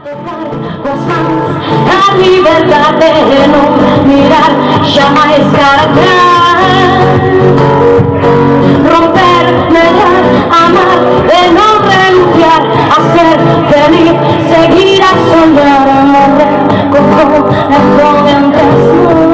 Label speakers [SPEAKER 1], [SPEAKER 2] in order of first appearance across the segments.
[SPEAKER 1] La libertad de no mirar jamais cara atrás, romper, negar, amar, de no renunciar a ser feliz, seguir a soñar, a morrer con corazón en desnudo.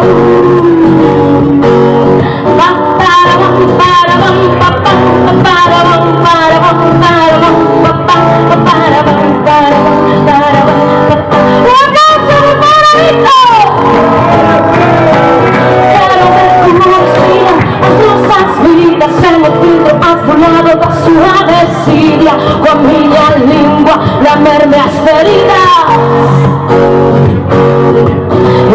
[SPEAKER 1] Con mia lingua lamerme as feridas,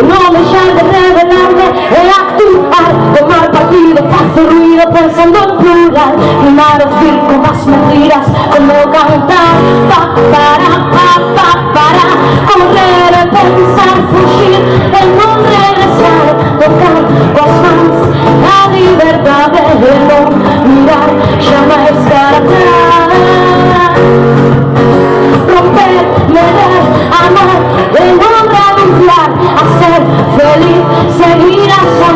[SPEAKER 1] no me llame de revelarme e actuar, tomar partido, hacer ruido pensando en plural, rimar o circo más mentiras, como cantar, para correr, pensar, fugir, el no regresar, tocar los fans, la libertad de no mirar jamais cara atrás, romper, negar, amar, de no renunciar a ser feliz, seguir a soñar.